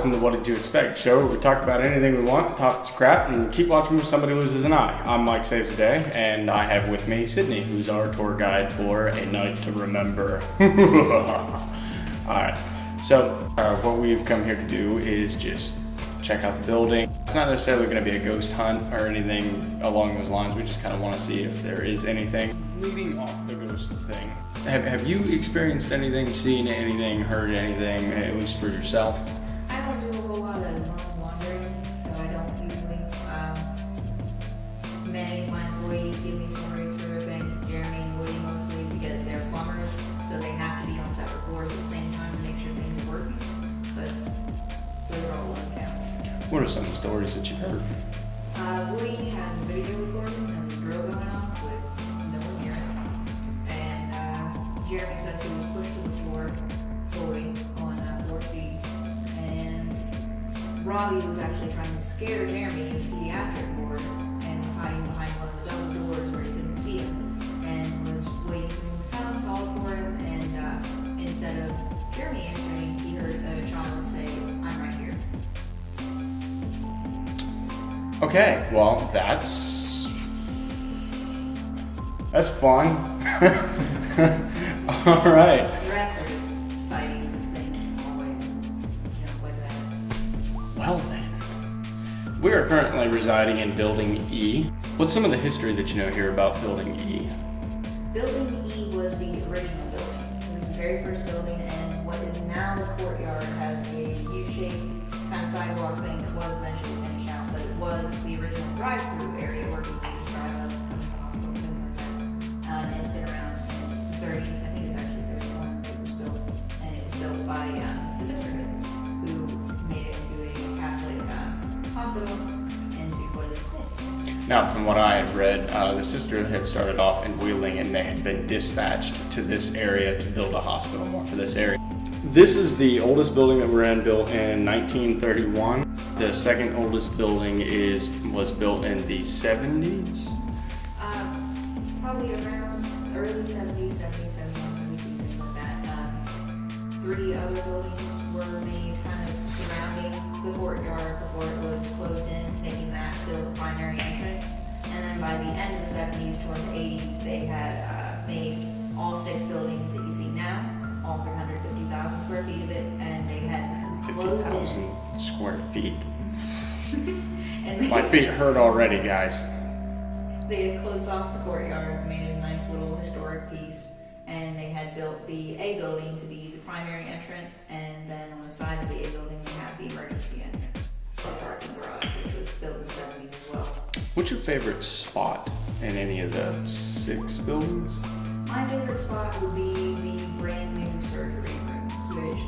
welcome to What Did You Expect? Show where we talk about anything we want, talk crap, and keep watching when somebody loses an eye. I'm Mike Saves the Day, and I have with me Sydney, who's our tour guide for A Night to Remember. Alright, so what we've come here to do is just check out the building. It's not necessarily going to be a ghost hunt or anything along those lines. We just kind of want to see if there is anything. Leading off the ghost thing, have you experienced anything, seen anything, heard anything, at least for yourself? I don't do a whole lot of lone wandering, so I don't usually. Many of my employees give me stories for their things, Jeremy and Woody mostly, because they're plumbers, so they have to be on separate floors at the same time to make sure things are working. But those are all one counts. What are some of the stories that you've heard? Woody has a video recording of the drill going off with no one near it. And Jeremy says he was pushed to the floor fully on floor C. And Robbie was actually trying to scare Jeremy in the pediatric ward and was hiding behind one of the double doors where he couldn't see him and was waiting for him to come, called for him, and instead of Jeremy answering, he heard a child say, "I'm right here." Okay, well, that's fun. All right. The rest are just sightings and things, always, like that. Well then, we are currently residing in Building E. What's some of the history that you know here about Building E? Building E was the original building. It was the very first building, and what is now the courtyard has a U-shaped kind of sidewalk thing that was eventually finished out, but it was the original drive-through area where people used to drive up, come to the hospital, things like that. And it's been around since the 30s. I think it was actually 31 when it was built, and it was built by the Sisterhood, who made it into a Catholic hospital into what it is today. Now, from what I had read, the Sisterhood had started off in Wheeling, and they had been dispatched to this area to build a hospital more for this area. This is the oldest building that we're in, built in 1931. The second oldest building was built in the 70s. Probably around early 70s, 70, 71, 72, things like that. 3 other buildings were made kind of surrounding the courtyard before it was closed in, making that still the primary entrance. And then by the end of the 70s, towards the 80s, they had made all 6 buildings that you see now, all 350,000 square feet of it, and they had closed 50,000 square feet. And My feet hurt already, guys. they had closed off the courtyard, made it a nice little historic piece, and they had built the A building to be the primary entrance, and then on the side of the A building they had the emergency entrance, the parking garage, which was built in the 70s as well. What's your favorite spot in any of the 6 buildings? My favorite spot would be the brand new surgery rooms, which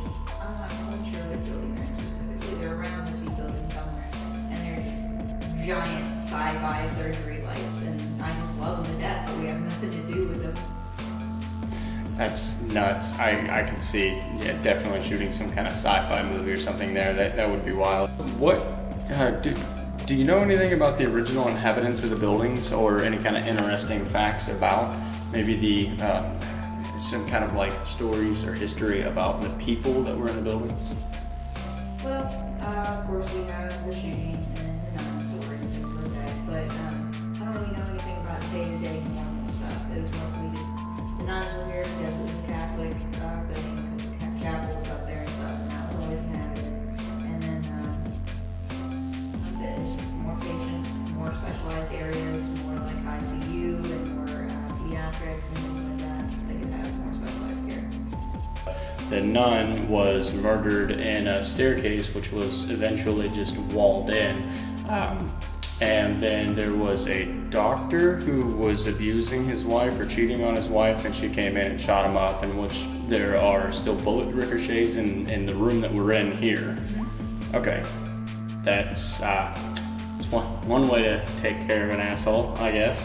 I'm not quite sure what building they're in specifically. They're around the C building somewhere, and they're just giant sci-fi surgery lights, and I just love them to death, but we have nothing to do with them. That's nuts. I could see, definitely shooting some kind of sci-fi movie or something there. That would be wild. What, do you know anything about the original inhabitants of the buildings, or any kind of interesting facts about maybe some kind of like stories or history about the people that were in the buildings? Well, of course we have the shooting and the nun story and things like that, but I don't really know anything about day-to-day normal stuff. It was mostly just the nuns were here because it was a Catholic thing, because the chapel was up there and stuff, and that was always inhabited. And then that's it. It's just more patients, more specialized areas, more like ICU and more pediatrics and things like that, so they could have more specialized care. The nun was murdered in a staircase, which was eventually just walled in. And then there was a doctor who was abusing his wife or cheating on his wife, and she came in and shot him up, in which there are still bullet ricochets in the room that we're in here. Okay, that's one way to take care of an asshole, I guess.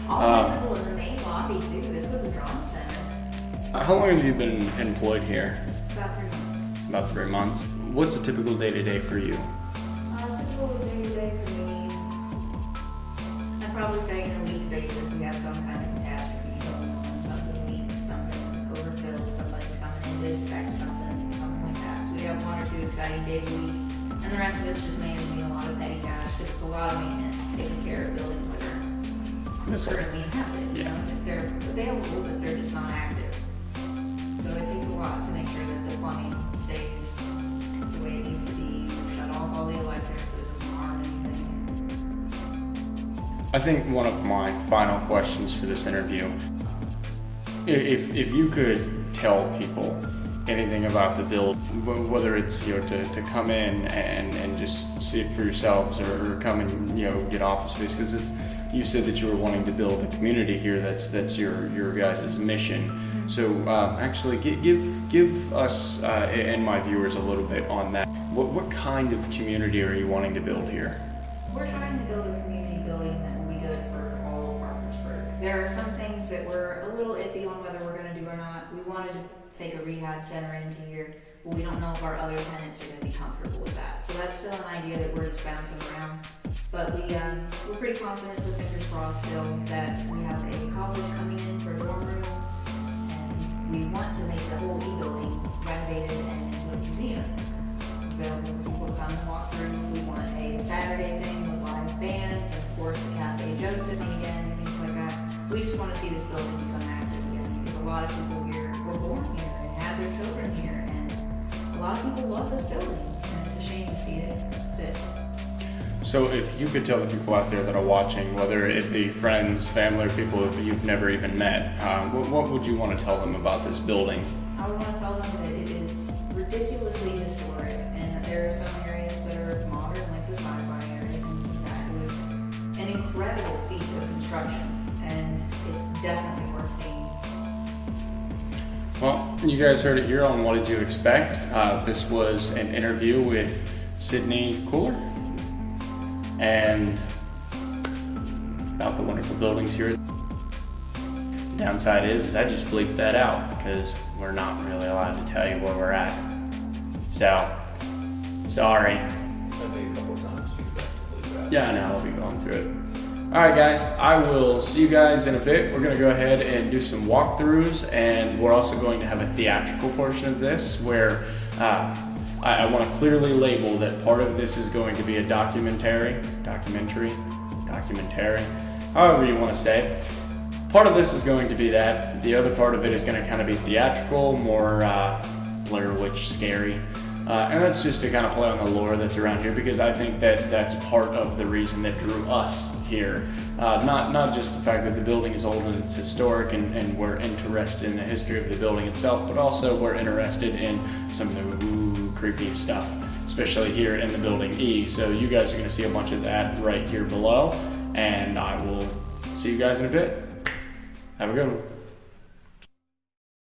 All visible in the main lobby too. This was a drama center. How long have you been employed here? About 3 months. About 3 months. What's a typical day-to-day for you? Typical day-to-day for me, I'd probably say on a week's basis we have some kind of catastrophe going on. Something leaks, something overfilled, somebody's coming in to inspect something like that. So we have 1 or 2 exciting days a week. And the rest of it's just managing a lot of petty cash, because it's a lot of maintenance, taking care of buildings that are This one. currently inhabited, you Yeah. know, if they're available, but they're just not active. So it takes a lot to make sure that the plumbing stays the way it needs to be, shut off all the electric so it doesn't harm anything. I think one of my final questions for this interview, if you could tell people anything about the build, whether it's to come in and just see it for yourselves, or come and get office space, because it's, you said that you were wanting to build a community here. That's your guys' mission. So actually, give us and my viewers a little bit on that. What kind of community are you wanting to build here? We're trying to build a community building that will be good for all of Parkersburg. There are some things that we're a little iffy on whether we're going to do or not. We wanted to take a rehab center into here, but we don't know if our other tenants are going to be comfortable with that. So that's still an idea that we're just bouncing around. But we're pretty confident, with fingers crossed still, that we have a college coming in for dorm rooms, and we want to make the whole E-building renovated and into a museum. Available for people to come and walk through. We want a Saturday thing with live bands, and of course the Cafe Joseph again, and things like that. We just want to see this building become active again, because a lot of people here were born here and have their children here, and a lot of people love this building, and it's a shame to see it sit. So if you could tell the people out there that are watching, whether it be friends, family, or people that you've never even met, what would you want to tell them about this building? I would want to tell them that it is ridiculously historic, and that there are some areas that are modern, like the sci-fi area, things like that. It was an incredible feat of construction, and it's definitely worth seeing. Well, you guys heard it here on What Did You Expect? This was an interview with Sydney Cooler, and about the wonderful buildings here. The downside is I just bleeped that out because we're not really allowed to tell you where we're at. So, sorry. I think a couple of times you have to believe that. Yeah, I know, I'll be going through it. Alright guys, I will see you guys in a bit. We're going to go ahead and do some walkthroughs, and we're also going to have a theatrical portion of this where I want to clearly label that part of this is going to be a documentary, however you want to say. Part of this is going to be that. The other part of it is going to kind of be theatrical, more Blair Witch scary. And that's just to kind of play on the lore that's around here, because I think that that's part of the reason that drew us here. Not just the fact that the building is old and it's historic, and we're interested in the history of the building itself, but also we're interested in some of the creepy stuff, especially here in the building E. So you guys are going to see a bunch of that right here below, and I will see you guys in a bit. Have a good one.